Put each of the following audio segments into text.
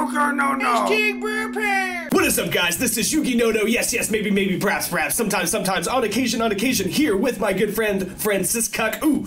YugiNoNo. King Prepare. What is up, guys? This is YugiNoNo. Yes, maybe, perhaps, sometimes, on occasion, here with my good friend, Francisco.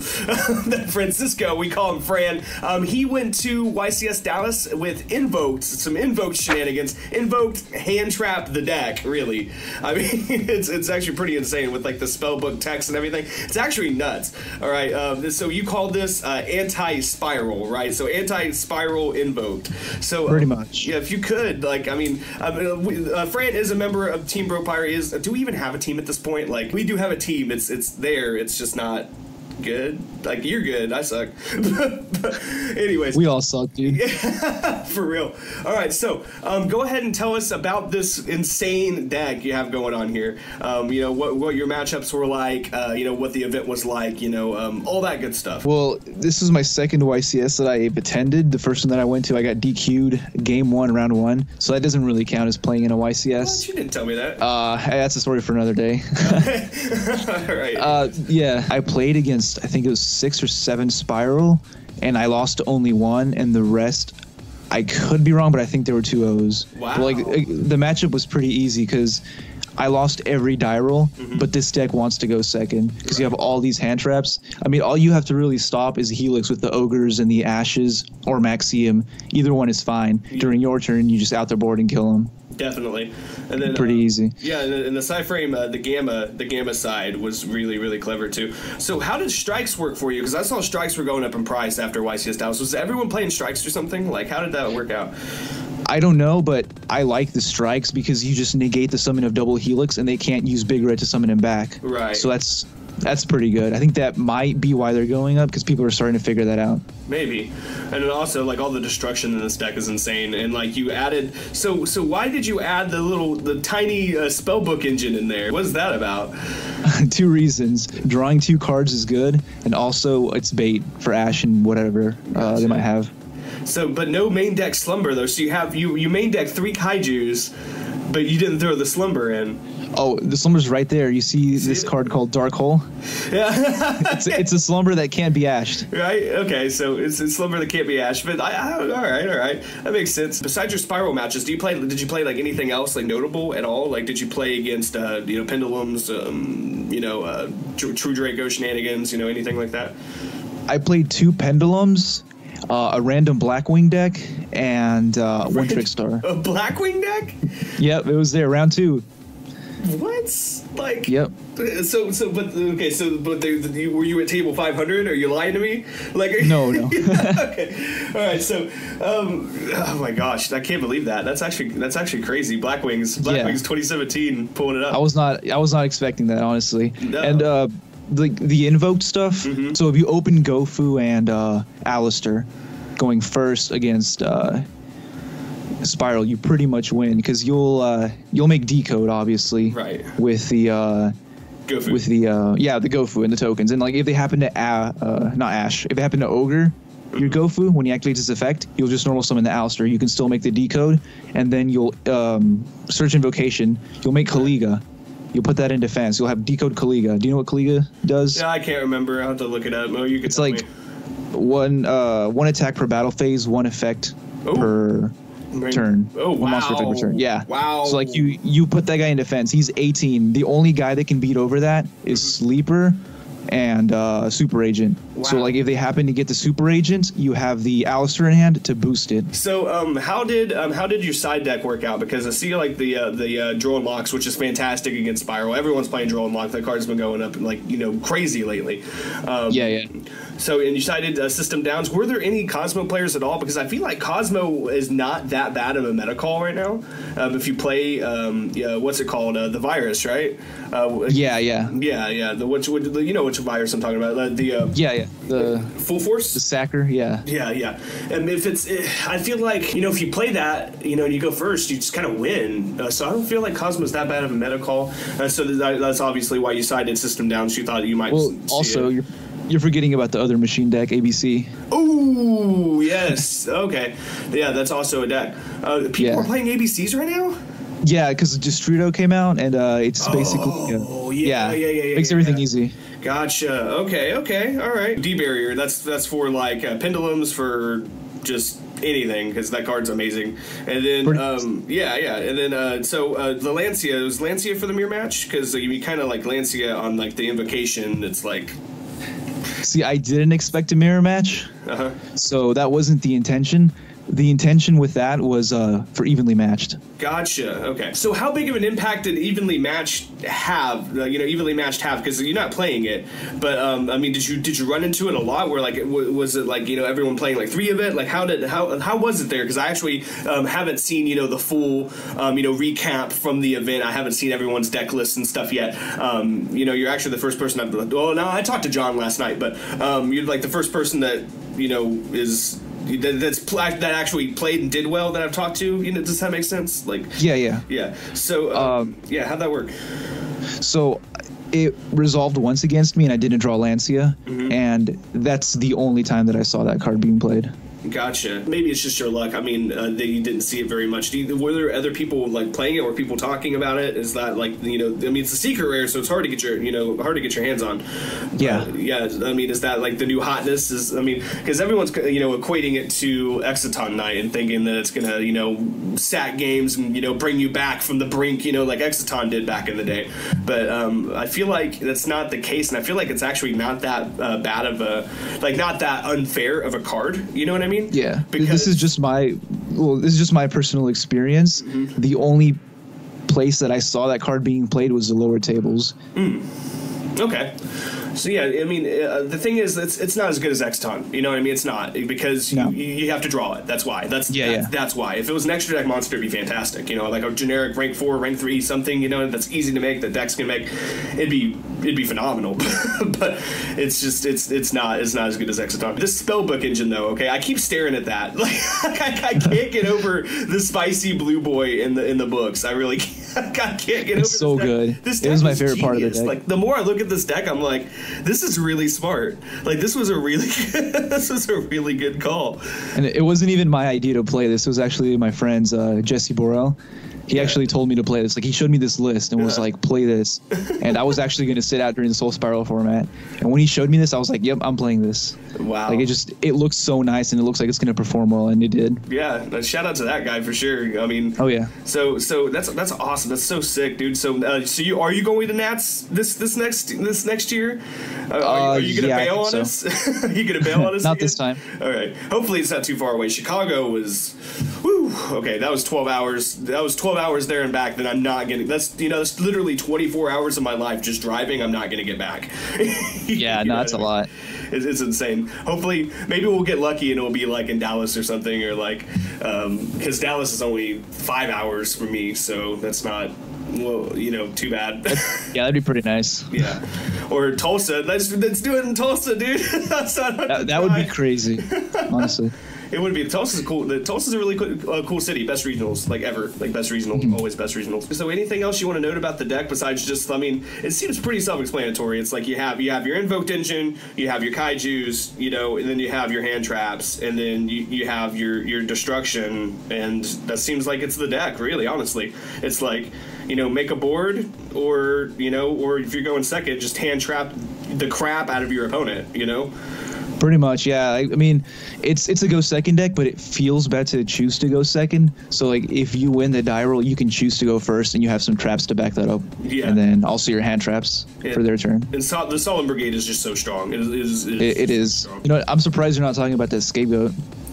Francisco, we call him Fran. He went to YCS Dallas with Invoked, some Invoked shenanigans. Invoked hand trap the deck, really. I mean, it's actually pretty insane with like the spellbook text and everything. It's actually nuts. All right, so you called this anti-spiral, right? So anti-spiral Invoked. So pretty much. Yeah, if you could, like, I mean, Fran is a member of Team Bro Pirate. Do we even have a team at this point? Like, we do have a team. It's there. It's just not good. Like, you're good. I suck. Anyways, we all suck, dude. Yeah, for real. All right, so go ahead and tell us about this insane deck you have going on here. You know, what your matchups were like. You know, what the event was like. You know, all that good stuff. Well, this is my second YCS that I attended. The first one that I went to, I got DQ'd game 1, round 1. So that doesn't really count as playing in a YCS. What? You didn't tell me that. That's a story for another day. All right. Yeah, I played against, I think it was 6 or 7 Spiral, and I lost only 1, and the rest, I could be wrong, but I think there were 2 O's. Wow. But like, the matchup was pretty easy because I lost every die roll, but this deck wants to go second because you have all these hand traps. I mean, all you have to really stop is Helix with the Ogres and the Ashes or Maxium. Either one is fine. During your turn, you just out their board and kill them. Definitely. And then pretty easy. Yeah, and the side frame, the gamma side was really clever too. So how did strikes work for you? Because I saw strikes were going up in price after YCS Dallas. Was everyone playing strikes or something? Like, how did that work out? I don't know, but I like the strikes because you just negate the summon of double Helix and they can't use Big Red to summon him back. Right. So that's pretty good. I think that might be why they're going up because people are starting to figure that out. Maybe. And then also, like, all the destruction in this deck is insane. And like, you added, so why did you add the tiny spellbook engine in there? What's that about? 2 reasons. Drawing 2 cards is good, and also it's bait for Ash and whatever they might have. So, but no main deck Slumber though. So you main deck 3 Kaijus, but you didn't throw the Slumber in. Oh, the Slumber's right there. You see this card called Dark Hole? Yeah. it's a Slumber that can't be ashed. Right? Okay, so it's a Slumber that can't be ashed. But all right. That makes sense. Besides your Spiral matches, did you play like anything else like notable at all? Like, did you play against you know, Pendulums, you know, True Draco shenanigans, you know, anything like that? I played 2 Pendulums, a random Blackwing deck, and 1 Trickstar. A Blackwing deck? Yep, it was there, round 2. What? Like? Yep. But were you at table 500? Are you lying to me? Like? No. Okay. All right. So, oh my gosh, I can't believe that. That's actually crazy. Blackwings 2017, pulling it up. I was not expecting that, honestly. No. And the Invoked stuff. So if you open Gofu and Alistair going first against Spiral, you pretty much win because you'll make decode, obviously, right, with the Gofu. With the the Gofu and the tokens. And like, if they happen to not Ash, if they happen to Ogre your Gofu, when he activates his effect, you'll just normal summon the Alistair. You can still make the decode, and then you'll search Invocation. You'll make Kaliga. You'll put that in defense. You'll have decode Kaliga. Do you know what Kaliga does? Yeah, I can't remember. I'll have to look it up. Oh, you could. It's like one attack per battle phase, 1 effect per turn. Oh, wow. One monster effect per turn. Yeah. Wow. So like, you put that guy in defense. He's 18. The only guy that can beat over that is Sleeper and Super Agent. Wow. So like, if they happen to get the Super Agent, you have the Alistair in hand to boost it. So how did your side deck work out? Because I see like the Draw and Locks, which is fantastic against Spiral. Everyone's playing Draw and Lock. That card's been going up like, you know, crazy lately. Yeah. So, and you cited System Downs. Were there any Cosmo players at all? Because I feel like Cosmo is not that bad of a meta call right now. If you play, what's it called? The Virus, right? Yeah. Yeah. You know which virus I'm talking about? The Full Force? The Sacker, yeah. Yeah. And if I feel like, you know, if you play that, you know, and you go first, you just kind of win. So I don't feel like Cosmo's that bad of a meta call. So that's obviously why you cited System Downs. You thought you might. Well, also, you're forgetting about the other machine deck, ABC. Oh, yes. Okay. Yeah, that's also a deck. People are playing ABCs right now? Yeah, because Destrudo came out, and it's basically... makes everything easy. Gotcha. Okay. All right. D-Barrier, that's for, like, Pendulums for just anything because that card's amazing. And then and then the Lancia, was Lancia for the mirror match, because you kind of like Lancia on like the invocation. It's like, see, I didn't expect a mirror match, so that wasn't the intention. The intention with that was for evenly matched. Gotcha. Okay. So how big of an impact did evenly matched have? Evenly matched have, because you're not playing it, but I mean, did you run into it a lot? Where like was it like everyone playing like 3 of it? Like how was it there? Because I actually haven't seen the full recap from the event. I haven't seen everyone's deck lists and stuff yet. You're actually the first person I talked to John last night, but you're like the first person that is. That actually played and did well that I've talked to. Does that make sense? Like, yeah. So, how'd that work? So, it resolved once against me, and I didn't draw Lancia, and that's the only time that I saw that card being played. Gotcha. Maybe it's just your luck. I mean, that you didn't see it very much. Were there other people like playing it? Were people talking about it? Is that like I mean, it's a secret rare, so it's hard to get your hands on. Yeah. I mean, is that like the new hotness? Because everyone's equating it to Exciton Night and thinking that it's gonna sack games and bring you back from the brink, like Exciton did back in the day. But I feel like that's not the case, and I feel like it's actually not that bad of a not that unfair of a card. You know what I mean? Yeah, because this is just my personal experience. The only place that I saw that card being played was the lower tables. Okay. So yeah, I mean, the thing is, it's not as good as Exton. You know what I mean? It's not, because you have to draw it. That's why. That's why. If it was an extra deck monster, it'd be fantastic. Like a generic rank 4, rank 3 something. That's easy to make. That decks can make. It'd be phenomenal. But it's not as good as Exciton. This spellbook engine though, okay, I keep staring at that. Like I can't get over the spicy blue boy in the books. I really can't. I can't get over. It's so good. This deck it was my favorite part of the deck. Like the more I look at this deck, I'm like, this is really smart. Like this was a really good call. And it wasn't even my idea to play this. It was actually my friend's Jesse Borrell. He actually told me to play this. Like, he showed me this list and was like, play this. And I was actually going to sit out during the Soul Spiral format. And when he showed me this, I was like, yep, I'm playing this. Wow. Like, it looks so nice, and it looks like it's going to perform well, and it did. Yeah, shout out to that guy for sure. I mean, oh yeah. So that's awesome. That's so sick, dude. So are you going to Nats this next year? Are you gonna bail on us? Are you gonna bail on us? Not again? This time. All right. Hopefully it's not too far away. Chicago was, okay. That was 12 hours. That was 12 hours there and back. Then I'm not getting. That's literally 24 hours of my life just driving. I'm not gonna get back. Yeah, no, that's a lot. It's insane. Hopefully, maybe we'll get lucky and it'll be like in Dallas or something, or like, because Dallas is only 5 hours for me, so that's not, too bad. Yeah, that'd be pretty nice. Yeah, or Tulsa. Let's do it in Tulsa, dude. that would be crazy, honestly. It would be. Tulsa's cool. Tulsa's a really cool city. Best regionals, like ever. Like best regional, always best regionals. So anything else you want to note about the deck besides just, I mean, it seems pretty self-explanatory. It's like you have your Invoked engine, you have your Kaijus, and then you have your hand traps, and then you have your destruction, and that seems like it's the deck, really, honestly. It's like, make a board, or if you're going second, just hand trap the crap out of your opponent, Pretty much, yeah. I mean, it's a go second deck, but it feels better to choose to go second. So, like, if you win the die roll, you can choose to go first, and you have some traps to back that up. Yeah. And then also your hand traps for their turn. And the Solemn Brigade is just so strong. It is. Strong. I'm surprised you're not talking about that Scapegoat.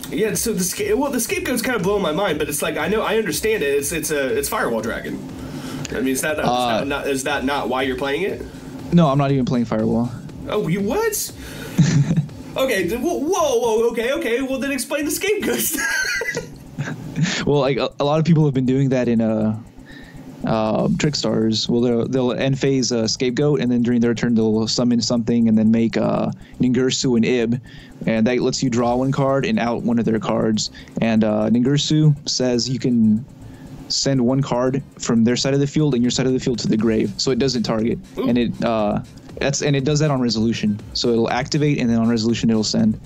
Yeah, so the Scapegoat's kind of blowing my mind, but it's like, I understand it. It's Firewall Dragon. I mean, is that not why you're playing it? No, I'm not even playing Firewall. Oh, you what? Okay, whoa, okay. Well, then explain the Scapegoats. Well, like a lot of people have been doing that in Trickstars. Well, they'll end phase Scapegoat, and then during their turn they'll summon something, and then make Ningirsu and Ib, and that lets you draw one card and out one of their cards. And Ningirsu says you can send one card from their side of the field and your side of the field to the grave, so it doesn't target. Ooh. And it does that on resolution, so it'll activate, and then on resolution it'll send.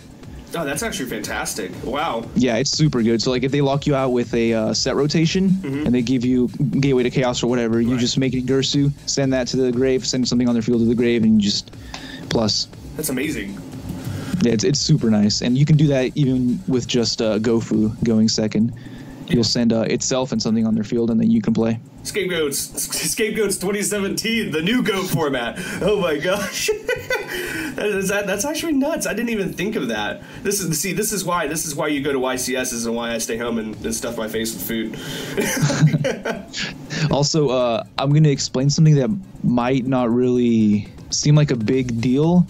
Oh, that's actually fantastic. Wow. Yeah, it's super good. So, like, if they lock you out with a set rotation, and they give you Gateway to Chaos or whatever, you just make it Ningirsu, send that to the grave, send something on their field to the grave, and you just plus. That's amazing. Yeah, it's super nice, and you can do that even with just Gofu going second. You'll send itself and something on their field, and then you can play. Scapegoats 2017, the new GOAT format. Oh my gosh, that's actually nuts. I didn't even think of that. This is why you go to YCSs and why I stay home and stuff my face with food. Also, I'm gonna explain something that might not really seem like a big deal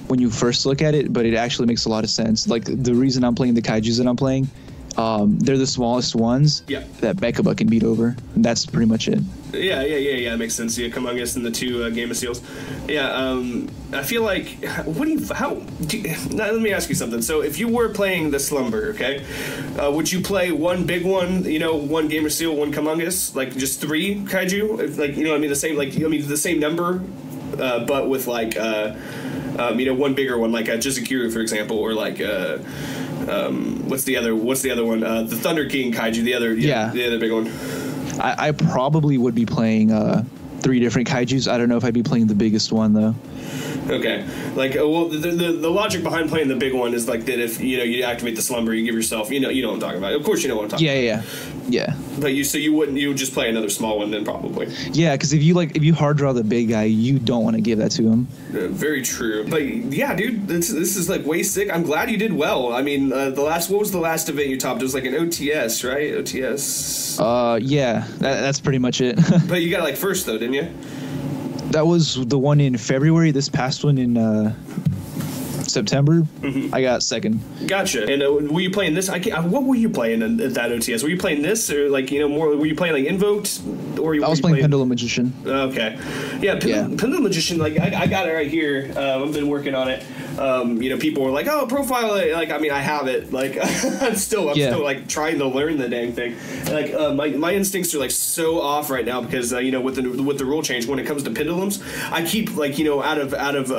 when you first look at it, but it actually makes a lot of sense. Like the reason I'm playing the kaijus that I'm playing. They're the smallest ones that Mechaba can beat over, and that's pretty much it. Yeah, makes sense. Yeah, Kamungus and the two Game of Seals. Yeah, I feel like, let me ask you something. So if you were playing the Slumber, okay, would you play one big one, one Game of Seal, one Kamungus, like just 3 kaiju? Like, I mean, the same number, but with like, one bigger one, like a Jizukuru, for example, or like, what's the other one? The Thunder King kaiju, the other big one. I probably would be playing 3 different kaijus. I don't know if I'd be playing the biggest one though. Okay, like well, the logic behind playing the big one is like that if you activate the Slumber, you give yourself you know what I'm talking about. Of course you know what I'm talking about. Yeah. But you would just play another small one then probably. Yeah, because if you hard draw the big guy, you don't want to give that to him. Very true. But yeah, dude, this is like way sick. I'm glad you did well. I mean, what was the last event you topped? It was like an OTS, right? OTS. Yeah, that's pretty much it. But you got like first though, didn't you? That was the one in February. This past one in September, I got second. Gotcha. And were you playing this? What were you playing at that OTS? Were you playing this, or like more? Were you playing like Invoked, or I was playing Pendulum Magician. Okay, yeah, Pendulum Magician. Like I got it right here. I've been working on it. People were like, "Oh, profile it." Like, I mean, I have it. Like, I'm still like trying to learn the dang thing. Like, my instincts are like so off right now because with the rule change when it comes to pendulums, I keep like out of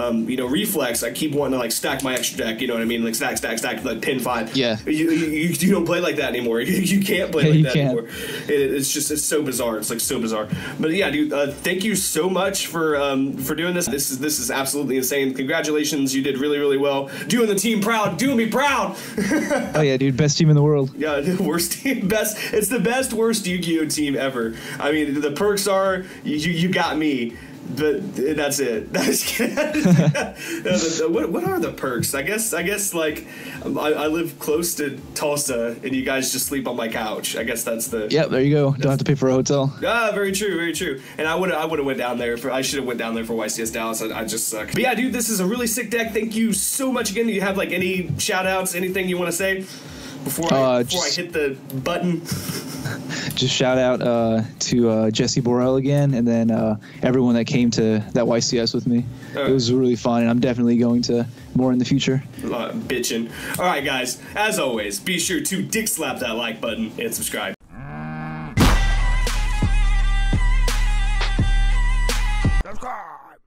reflex, I keep wanting to like stack my extra deck. You know what I mean? Like stack like pin 5. Yeah. You don't play like that anymore. You can't play like that anymore. It's so bizarre. It's like so bizarre. But yeah, dude, thank you so much for doing this. This is absolutely insane. Congratulations, you did really, really well. Doing the team proud. Doing me proud. Oh yeah, dude, best team in the world. Yeah, worst team, best. It's the best worst Yu-Gi-Oh team ever. I mean, the perks are you got me. But that's it. What are the perks? I guess like I live close to Tulsa, and you guys just sleep on my couch. I guess that's the. Yep, there you go. Don't have to pay for a hotel. Ah, very true, very true. And I would have went down there I should have went down there for YCS Dallas. I just suck. But yeah, dude, this is a really sick deck. Thank you so much again. Do you have like any shout outs, anything you want to say before I hit the button? Just shout out to Jesse Borrell again, and then everyone that came to that YCS with me. It was really fun, and I'm definitely going to more in the future. Bitchin'. All right, guys. As always, be sure to dick slap that like button and subscribe. Subscribe.